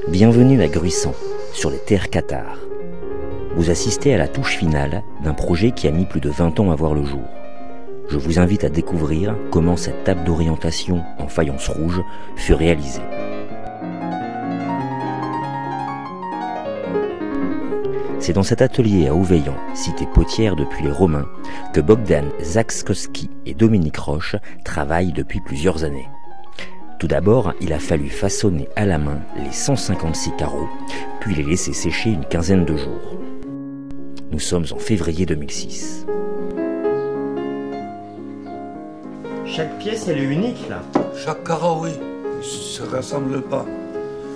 Bienvenue à Gruissant, sur les terres cathares. Vous assistez à la touche finale d'un projet qui a mis plus de 20 ans à voir le jour. Je vous invite à découvrir comment cette table d'orientation en faïence rouge fut réalisée. C'est dans cet atelier à Auveillan, cité potière depuis les Romains, que Bogdan Zakrzewski et Dominique Roche travaillent depuis plusieurs années. Tout d'abord, il a fallu façonner à la main les 156 carreaux, puis les laisser sécher une quinzaine de jours. Nous sommes en février 2006. Chaque pièce, elle est unique, là. Chaque carreau, oui. Ils ne se rassemblent pas.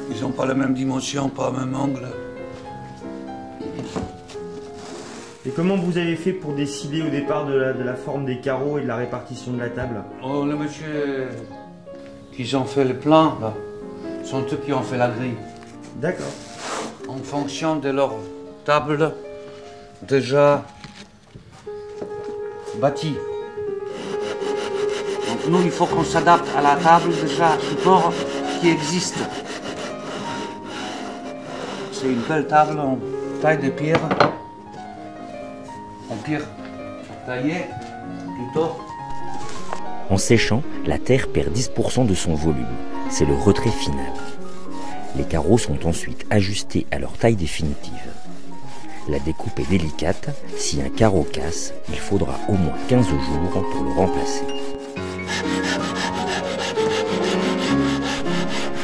Ils n'ont pas la même dimension, pas le même angle. Et comment vous avez fait pour décider au départ de la forme des carreaux et de la répartition de la table? Oh, le monsieur qui ont fait le plan, là, sont eux qui ont fait la grille. D'accord. En fonction de leur table déjà bâtie. Donc nous, il faut qu'on s'adapte à la table déjà support qui existe. C'est une belle table en taille de pierre. En pierre taillée, plutôt. En séchant, la terre perd 10% de son volume. C'est le retrait final. Les carreaux sont ensuite ajustés à leur taille définitive. La découpe est délicate. Si un carreau casse, il faudra au moins 15 jours pour le remplacer.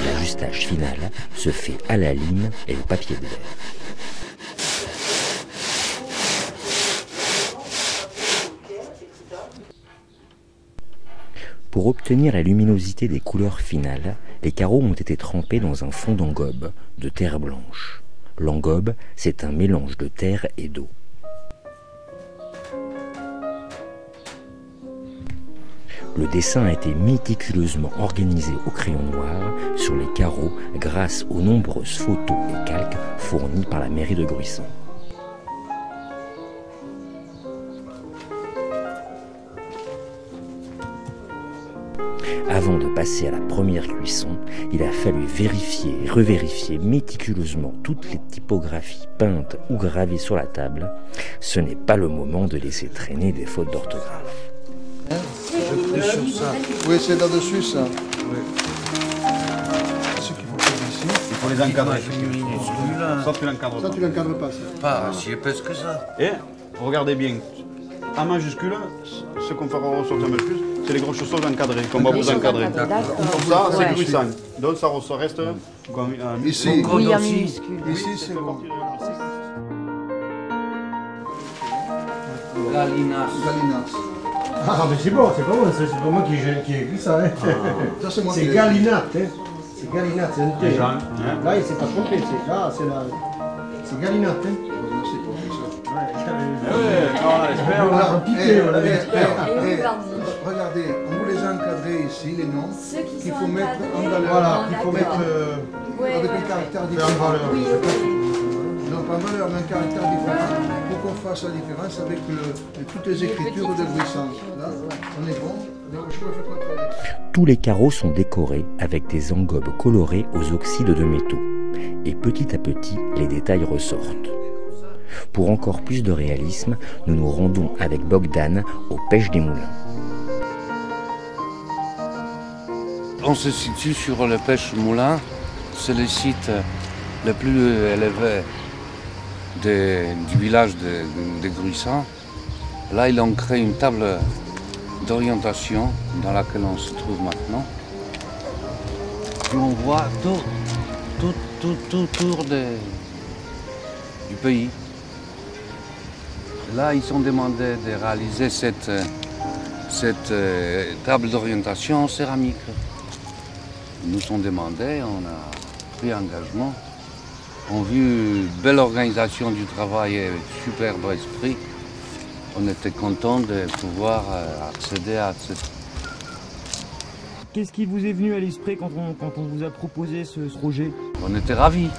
L'ajustage final se fait à la lime et au papier de verre. Pour obtenir la luminosité des couleurs finales, les carreaux ont été trempés dans un fond d'engobe de terre blanche. L'engobe, c'est un mélange de terre et d'eau. Le dessin a été méticuleusement organisé au crayon noir sur les carreaux grâce aux nombreuses photos et calques fournis par la mairie de Gruissant. Avant de passer à la première cuisson, il a fallu vérifier et revérifier méticuleusement toutes les typographies peintes ou gravées sur la table. Ce n'est pas le moment de laisser traîner des fautes d'orthographe. Je prie sur ça. Oui, c'est là-dessus, ça. Oui. Ce qu'il faut faire ici. Il faut les encadrer. Ça, tu l'encadres pas, ça. Pas si épaisse que ça. Et regardez bien, en majuscule, ce qu'on fera ressortir un peu plus, c'est les grosses choses encadrées, qu'on va vous encadrer. Comme ça, c'est Gruissant. Donc ça reste comme ici. Oui, en minuscule. Ici, c'est bon. Galinas. Galinas. Ah, mais c'est bon, c'est pas bon, c'est pas moi qui ai écrit ça. Hein. Ça, c'est moi C'est qui l'ai Galinat, hein. C'est Galinat, c'est un T. Jean, Là, il s'est pas trompé, c'est là. C'est Galinat, hein. Merci pour ça. On l'a repiqué, on l'avait expert. Regardez, on vous les a encadrés ici, les noms, qu'il faut mettre en valeur. Voilà, qu'il faut mettre Avec un caractère en différent. valeur. Non, pas en valeur, mais un caractère différent. Pour qu'on fasse la différence avec toutes les écritures de Gruissant. Là, on est bon. Je peux faire quoi? Tous les carreaux sont décorés avec des engobes colorées aux oxydes de métaux. Et petit à petit, les détails ressortent. Pour encore plus de réalisme, nous nous rendons avec Bogdan aux Pêches des Moulins. On se situe sur le Pêche Moulin. C'est le site le plus élevé du village de Gruissant. Là, ils ont créé une table d'orientation dans laquelle on se trouve maintenant. Puis on voit tout autour du pays. Là, ils ont demandé de réaliser cette table d'orientation en céramique. Ils nous ont demandé, on a pris engagement. On a vu une belle organisation du travail et un superbe esprit. On était contents de pouvoir accéder à cette... Qu'est-ce qui vous est venu à l'esprit quand on vous a proposé ce projet? On était ravis.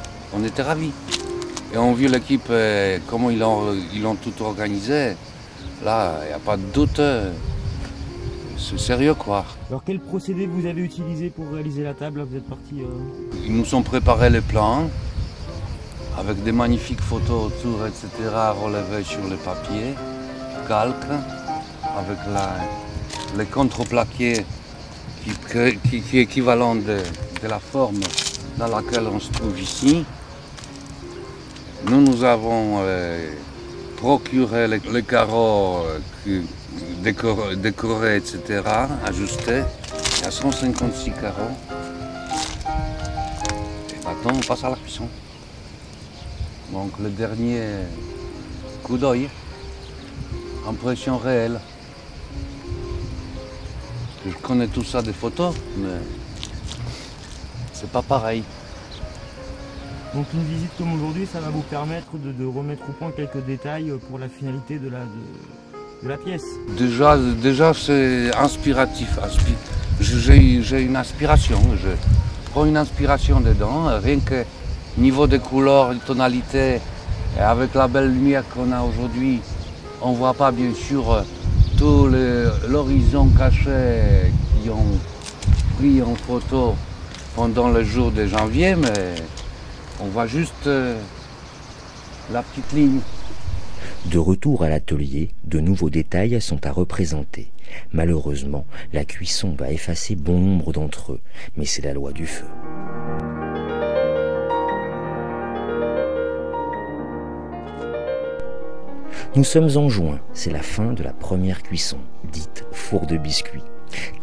Et on a vu l'équipe, comment ils ont tout organisé. Là, il n'y a pas de doute. c'est sérieux quoi. Alors quel procédé vous avez utilisé pour réaliser la table? Là, vous êtes parti... Ils nous ont préparé les plans avec des magnifiques photos autour, etc. relevées sur le papier, calque, avec les contreplaqués qui est équivalent de la forme dans laquelle on se trouve ici. Nous avons procuré les carreaux décorés, etc., ajustés. Il y a 156 carreaux. Et maintenant, on passe à la cuisson. Donc le dernier coup d'œil, impression réelle. Je connais tout ça des photos, mais c'est pas pareil. Donc une visite comme aujourd'hui, ça va vous permettre de remettre au point quelques détails pour la finalité de la pièce. Déjà c'est inspiratif. J'ai une inspiration. Je prends une inspiration dedans, rien que niveau des couleurs, des tonalités, et avec la belle lumière qu'on a aujourd'hui, on ne voit pas bien sûr tout l'horizon caché qui ont pris en photo pendant le jour de janvier, mais on voit juste la petite ligne. De retour à l'atelier, de nouveaux détails sont à représenter. Malheureusement, la cuisson va effacer bon nombre d'entre eux, mais c'est la loi du feu. Nous sommes en juin, c'est la fin de la première cuisson, dite four de biscuits.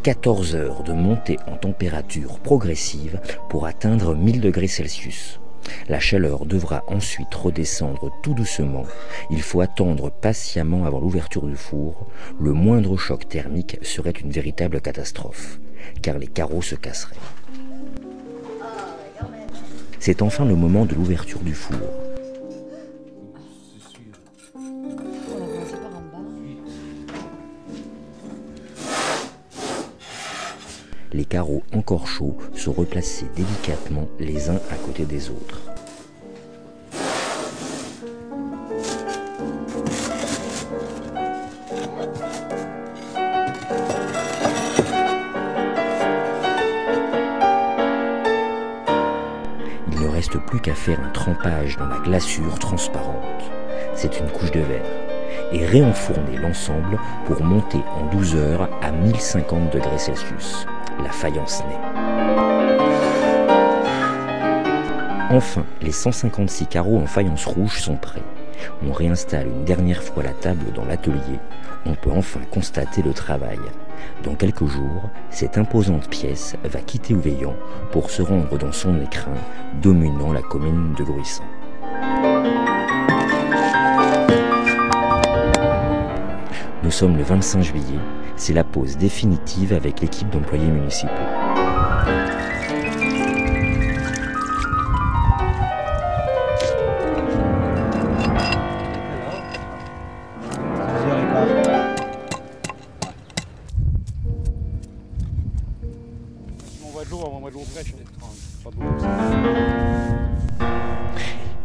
14 heures de montée en température progressive pour atteindre 1000 degrés Celsius. La chaleur devra ensuite redescendre tout doucement. Il faut attendre patiemment avant l'ouverture du four. Le moindre choc thermique serait une véritable catastrophe, car les carreaux se casseraient. C'est enfin le moment de l'ouverture du four. Les carreaux encore chauds sont replacés délicatement les uns à côté des autres. Il ne reste plus qu'à faire un trempage dans la glaçure transparente. C'est une couche de verre. Et réenfourner l'ensemble pour monter en 12 heures à 1050 degrés Celsius. La faïence naît. Enfin, les 156 carreaux en faïence rouge sont prêts. On réinstalle une dernière fois la table dans l'atelier. On peut enfin constater le travail. Dans quelques jours, cette imposante pièce va quitter Ouveillan pour se rendre dans son écrin, dominant la commune de Gruissant. Nous sommes le 25 juillet, c'est la pause définitive avec l'équipe d'employés municipaux.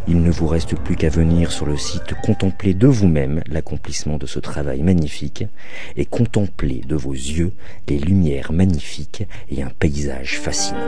Il ne vous reste plus qu'à venir sur le site contempler de vous-même l'accomplissement de ce travail magnifique et contempler de vos yeux les lumières magnifiques et un paysage fascinant.